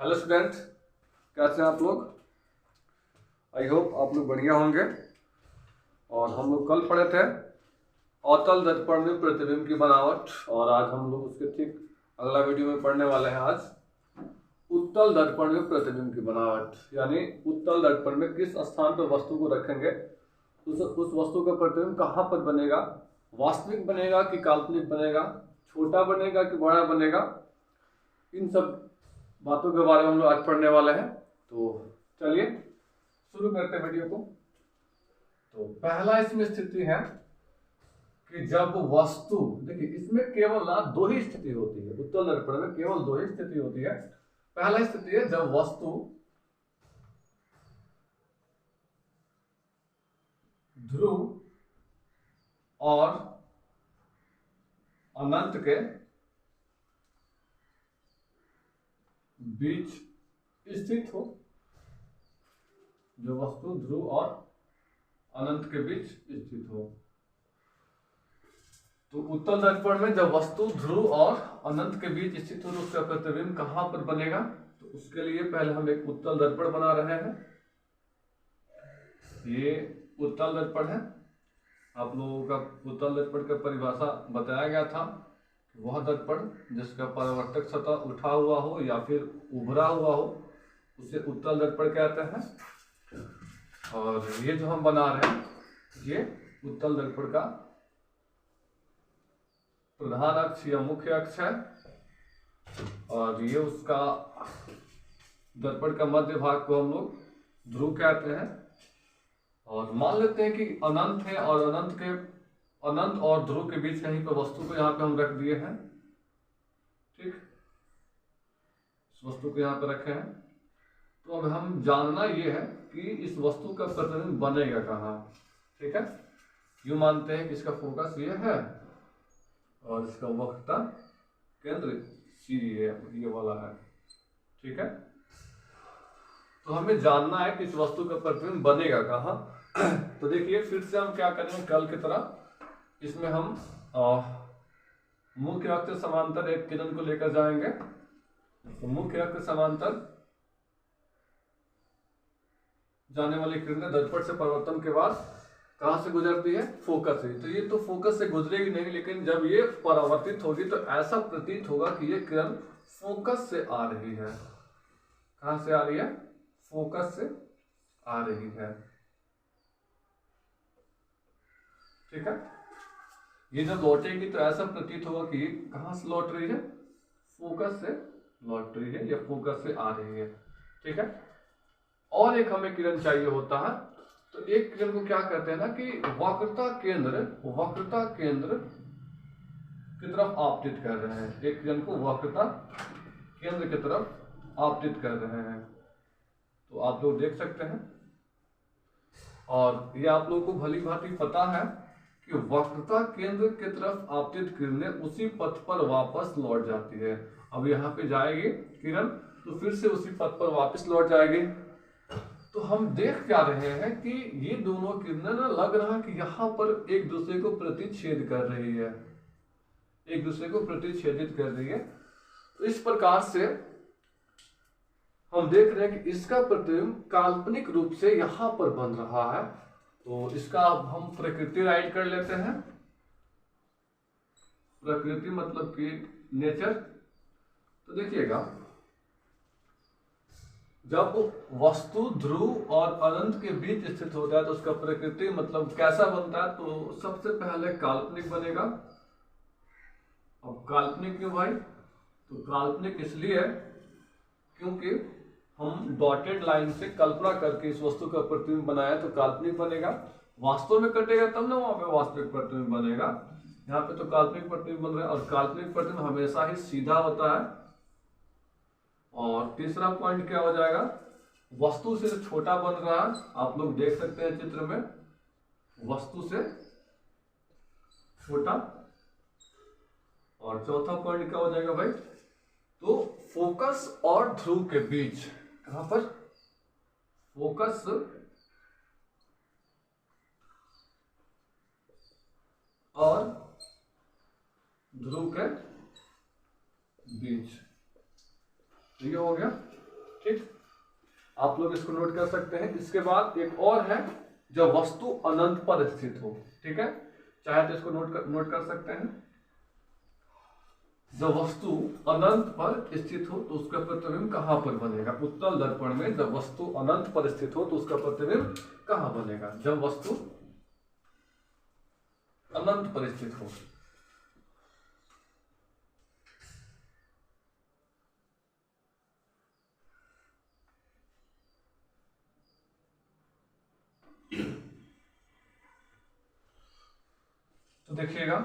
Hello student, कैसे हैं आप लोग। आई होप आप लोग बढ़िया होंगे। और हम लोग कल पढ़े थे अवतल दर्पण में प्रतिबिंब की बनावट, और आज हम लोग उसके ठीक अगला वीडियो में पढ़ने वाले हैं। आज उत्तल दर्पण में प्रतिबिंब की बनावट, यानी उत्तल दर्पण में किस स्थान पर वस्तु को रखेंगे, उस वस्तु का प्रतिबिंब कहाँ पर बनेगा, वास्तविक बनेगा कि काल्पनिक बनेगा, छोटा बनेगा कि बड़ा बनेगा, इन सब बातों के बारे में हम लोग आज पढ़ने वाले हैं। तो चलिए शुरू करते हैं वीडियो को। तो पहला इसमें स्थिति है कि जब वस्तु, देखिए इसमें केवल ना दो ही स्थिति होती है, उत्तल दर्पण में केवल दो ही स्थिति होती है। पहला स्थिति है जब वस्तु ध्रुव और अनंत के बीच स्थित हो, जो वस्तु ध्रुव और अनंत के बीच स्थित हो। तो उत्तल दर्पण में जब वस्तु ध्रुव और अनंत के बीच स्थित हो तो उसका प्रतिबिंब कहां पर बनेगा। तो उसके लिए पहले हम एक उत्तल दर्पण बना रहे हैं। ये उत्तल दर्पण है। आप लोगों का उत्तल दर्पण का परिभाषा बताया गया था, वह दर्पण जिसका परावर्तक सतह उठा हुआ हो या फिर उभरा हुआ हो उसे उत्तल दर्पण कहते हैं। और ये जो हम बना रहे हैं ये उत्तल दर्पण का प्रधान अक्ष या मुख्य अक्ष है, और ये उसका दर्पण का मध्य भाग को हम लोग ध्रुव कहते हैं। और मान लेते हैं कि अनंत है और अनंत और ध्रुव के बीच कहीं पर वस्तु को यहाँ पे हम रख दिए हैं। ठीक, इस वस्तु को यहाँ पे रखे हैं। तो अब हम जानना ये है कि इस वस्तु का प्रतिबिंब बनेगा कहाँ। ठीक है, यूं मानते हैं कि इसका फोकस ये है और इसका वक्रता केंद्र सी ये वाला है। ठीक है, तो हमें जानना है कि इस वस्तु का प्रतिबिंब बनेगा कहाँ। तो देखिए फिर से हम क्या करेंगे, कल की तरह इसमें हम मुख्य अक्ष से समांतर एक किरण को लेकर जाएंगे। तो मुख्य अक्ष समांतर जाने वाली किरणें दर्पण से परावर्तन के बाद कहां से गुजरती है, फोकस से। तो ये तो फोकस से गुजरेगी नहीं, लेकिन जब ये परावर्तित होगी तो ऐसा प्रतीत होगा कि ये किरण फोकस से आ रही है। कहां से आ रही है, फोकस से आ रही है। ठीक है, ये जब लौटेगी तो ऐसा प्रतीत होगा कि ये कहां से लौट रही है, फोकस से लौट रही है या फोकस से आ रही है। ठीक है, और एक हमें किरण चाहिए होता है। तो एक किरण को क्या कहते हैं ना कि वक्रता केंद्र की तरफ आपतित कर रहे हैं। एक किरण को वक्रता केंद्र की तरफ आपतित कर रहे हैं। तो आप लोग देख सकते हैं, और ये आप लोगों को भली भांति पता है कि वक्रता केंद्र की तरफ आपतित किरणें उसी पथ पर वापस लौट जाती है। अब यहाँ पे जाएगी किरण तो फिर से उसी पथ पर वापस लौट जाएगी। तो हम देख क्या रहे हैं कि ये दोनों किरणें ना, लग रहा है कि यहाँ पर एक दूसरे को प्रतिच्छेद कर रही है, एक दूसरे को प्रतिच्छेदित कर रही है। तो इस प्रकार से हम देख रहे हैं कि इसका प्रतिबिंब काल्पनिक रूप से यहाँ पर बन रहा है। तो इसका अब हम प्रकृति राइट कर लेते हैं। प्रकृति मतलब कि नेचर। तो देखिएगा, जब वस्तु ध्रुव और अनंत के बीच स्थित होता है तो उसका प्रकृति मतलब कैसा बनता है। तो सबसे पहले काल्पनिक बनेगा। अब काल्पनिक क्यों भाई, तो काल्पनिक इसलिए क्योंकि हम डॉटेड लाइन से कल्पना करके इस वस्तु का प्रतिबिंब बनाया तो काल्पनिक बनेगा। वास्तव में कटेगा तब ना वहां पे वास्तविक प्रतिबिंब बनेगा। यहाँ पे तो काल्पनिक प्रतिबिंब बन रहा है, और काल्पनिक प्रतिबिंब हमेशा ही सीधा होता है। और तीसरा पॉइंट क्या हो जाएगा, वस्तु से छोटा बन रहा है। आप लोग देख सकते हैं चित्र में, वस्तु से छोटा। और चौथा पॉइंट क्या हो जाएगा भाई, तो फोकस और ध्रुव के बीच, कहां पर, फोकस और ध्रुव के बीच। ये हो गया ठीक, आप लोग इसको नोट कर सकते हैं। इसके बाद एक और है, जब वस्तु अनंत पर स्थित हो। ठीक है, चाहे तो इसको नोट कर सकते हैं। जब वस्तु अनंत पर स्थित हो तो उसका प्रतिबिंब कहां पर बनेगा? उत्तल दर्पण में जब वस्तु अनंत पर स्थित हो तो उसका प्रतिबिंब कहां बनेगा? जब वस्तु अनंत पर स्थित हो। तो देखिएगा,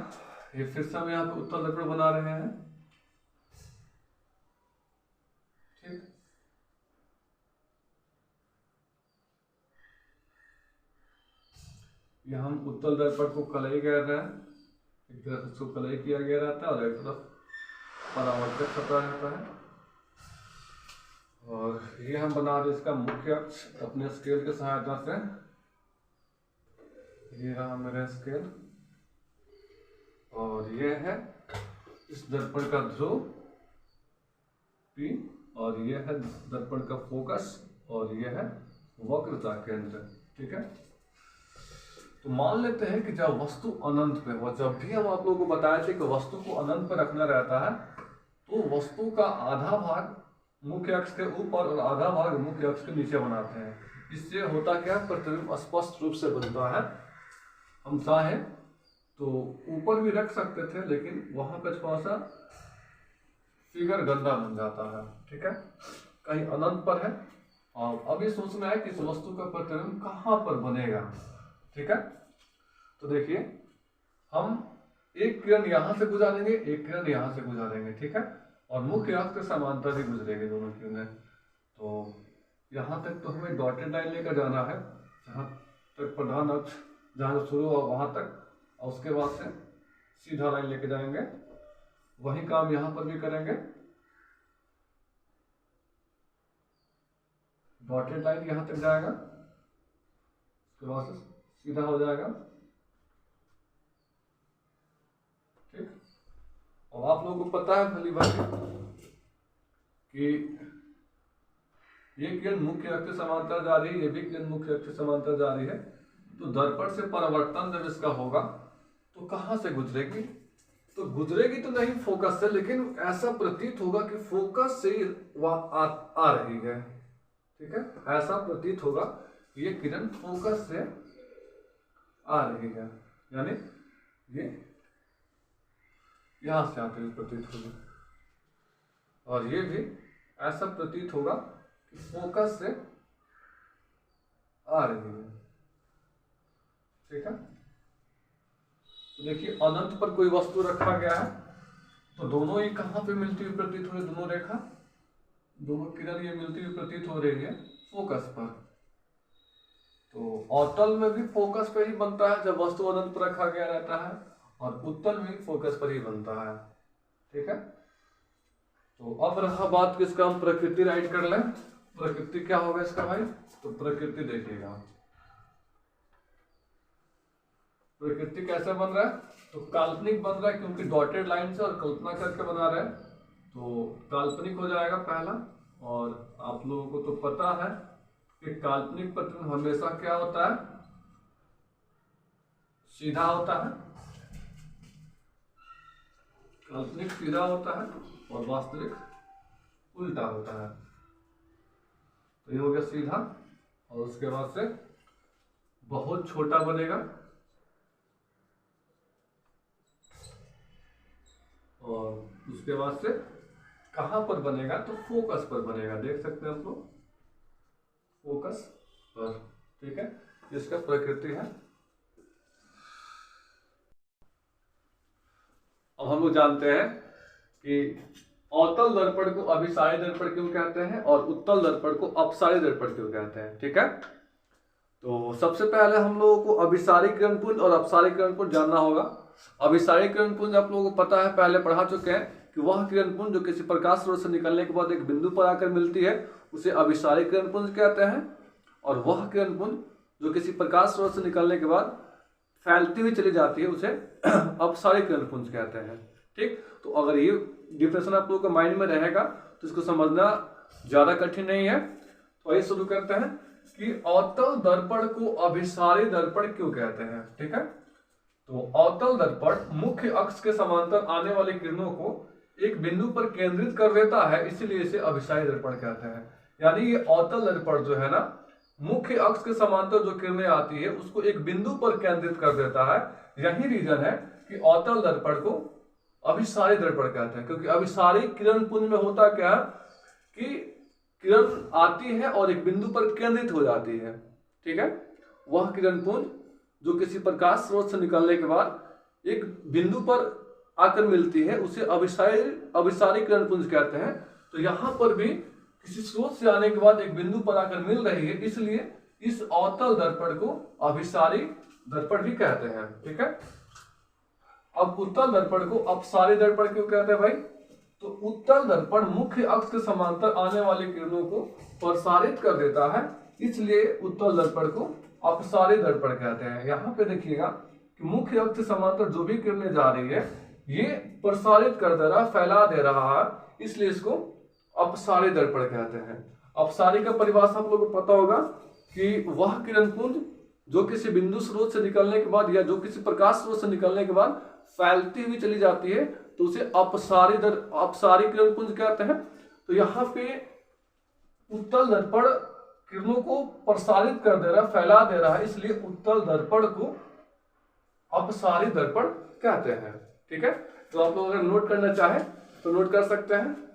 ये फिर से हम यहाँ पे उत्तल दर्पण बना रहे हैं। ठीक, ये हम उत्तल दर्पण को कलई कह रहे हैं। एक तरफ इसको कलई किया गया रहता है और एक तरफ परावर्तक छपा रहता है। और ये हम बना रहे इसका मुख्य अक्ष अपने स्केल की सहायता से। ये रहा मेरा स्केल और ये है इस दर्पण का ध्रुव P, और ये है दर्पण का फोकस, और ये है वक्रता केंद्र। ठीक है, तो मान लेते हैं कि जब वस्तु अनंत पे हो, जब भी हम आप लोगों को बताए थे कि वस्तु को अनंत पर रखना रहता है तो वस्तु का आधा भाग मुख्य अक्ष के ऊपर और आधा भाग मुख्य अक्ष के नीचे बनाते हैं। इससे होता क्या, प्रतिबिंब स्पष्ट रूप से बनता है। हम चाहें तो ऊपर भी रख सकते थे, लेकिन वहां पे थोड़ा सा फिगर गंदा बन जाता है। ठीक है, कहीं अनंत पर है और अभी सोचना है कि इस वस्तु का प्रतिबिंब कहां पर बनेगा। ठीक है, तो देखिए, हम एक किरण यहां से गुजारेंगे, एक किरण यहां से गुजारेंगे। ठीक है, और मुख्य अक्ष के समांतर ही गुजरेंगे दोनों किरणें। तो यहां तक तो हमें डॉटेड लाइन लेकर जाना है, जहां तक प्रधान अक्ष जहां शुरू हुआ वहां तक, और उसके बाद से सीधा लाइन लेके जाएंगे। वही काम यहां पर भी करेंगे। डॉटेड लाइन यहां तक जाएगा, उसके बाद से सीधा हो जाएगा। ठीक, और आप लोगों को पता है भली भांति कि ये किरण मुख्य अक्ष समांतर जा रही है, ये भी किरण मुख्य अक्ष समांतर जा रही है। तो दर्पण से परावर्तन जब इसका होगा तो कहां से गुजरेगी? तो गुजरेगी तो नहीं फोकस से, लेकिन ऐसा प्रतीत होगा कि फोकस से वह आ रही है। ठीक है, ऐसा प्रतीत होगा कि ये किरण फोकस से आ रही है, यानी ये यहां से आती हुई प्रतीत होगी। और ये भी ऐसा प्रतीत होगा कि फोकस से आ रही है। ठीक है, तो देखिए, अनंत पर कोई वस्तु रखा गया है तो दोनों ही कहां पे मिलती हुई प्रतीत हो रही है? दोनों रेखा, दोनों किरण ये मिलती हुई प्रतीत हो रही है फोकस पर। तो अवतल में भी फोकस पर ही बनता है जब वस्तु अनंत पर रखा गया रहता है, और उत्तल में फोकस पर ही बनता है। ठीक है, तो अब रहा बात किसका, हम प्रकृति राइट कर लें। प्रकृति क्या होगा इसका भाई? तो प्रकृति देखिएगा, प्रकृति कैसे बन रहा है? तो काल्पनिक बन रहा है, क्योंकि डॉटेड लाइन से और कल्पना करके बना रहे हैं तो काल्पनिक हो जाएगा पहला। और आप लोगों को तो पता है कि काल्पनिक प्रतिबिंब हमेशा क्या होता है? सीधा होता है। काल्पनिक सीधा होता है और वास्तविक उल्टा होता है। तो ये हो गया सीधा, और उसके बाद से बहुत छोटा बनेगा, और उसके बाद से कहां पर बनेगा? तो फोकस पर बनेगा। देख सकते हैं आप लोग, फोकस पर। ठीक है, इसका प्रकृति है। अब हम लोग जानते हैं कि अवतल दर्पण को अभिसारी दर्पण क्यों कहते हैं और उत्तल दर्पण को अपसारी दर्पण क्यों कहते हैं। ठीक है, तो सबसे पहले हम लोगों को अभिसारी किरणपुंज और अपसारी किरणपुंज जानना होगा। अभिसारी किरणपुंज आप लोगों को पता है, पहले पढ़ा चुके हैं कि वह किरणपुंज जो किसी प्रकाश स्रोत से निकलने के बाद एक बिंदु पर आकर मिलती है उसे अभिसारी किरणपुंज कहते हैं, और वह किरणपुंज जो किसी प्रकाश स्रोत से निकलने के बाद फैलती हुई चली जाती है उसे अपसारी किरणपुंज कहते हैं। ठीक, तो अगर ये डिफिनेशन आप लोगों को माइंड में रहेगा तो इसको समझना ज्यादा कठिन नहीं है। तो आइए शुरू करते हैं कि अवतल दर्पण को अभिसारी दर्पण क्यों कहते हैं। ठीक है, तो अवतल दर्पण मुख्य अक्ष के समांतर आने वाली किरणों को एक बिंदु पर केंद्रित कर देता है, इसीलिए इसे अभिसारी दर्पण कहते हैं। यानी ये अवतल दर्पण जो है ना, मुख्य अक्ष के समांतर जो किरणें आती है उसको एक बिंदु पर केंद्रित कर देता है। यही रीजन है कि अवतल दर्पण को अभिसारी दर्पण कहते हैं, क्योंकि अभिसारी किरण पुंज में होता क्या है कि किरण आती है और एक बिंदु पर केंद्रित हो जाती है। ठीक है, वह किरण पुंज जो किसी प्रकाश स्रोत से निकलने के बाद एक बिंदु पर आकर मिलती है उसे अभिसारी किरण पुंज कहते हैं। तो यहाँ पर भी किसी स्रोत से आने के बाद एक बिंदु पर आकर मिल रही है, इसलिए इस अवतल दर्पण को अभिसारी दर्पण भी कहते हैं। ठीक है, अब उत्तल दर्पण को अपसारी दर्पण क्यों कहते हैं भाई? तो उत्तल दर्पण मुख्य अक्ष के समांतर आने वाली किरणों को प्रसारित कर देता है, इसलिए उत्तल दर्पण को अपसारी दर्पण कहते हैं। यहाँ पे देखिएगा कि मुख्य अक्ष के समांतर जो भी किरणें जा रही है ये प्रसारित कर दे रहा, फैला दे रहा है, इसलिए इसको अपसारी दर्पण कहते हैं। अपसारी का परिभाषा आप लोगों को पता होगा कि वह किरण पुंज जो किसी बिंदु स्रोत से निकलने के बाद या जो किसी प्रकाश स्रोत से निकलने के बाद फैलती हुई चली जाती है तो उसे अपसारी किरण पुंज कहते हैं। तो यहाँ पे उत्तल दर्पण किरणों को प्रसारित कर दे रहा, फैला दे रहा है, इसलिए उत्तल दर्पण को अपसारी दर्पण कहते हैं। ठीक है, तो आप लोग अगर नोट करना चाहें तो नोट कर सकते हैं।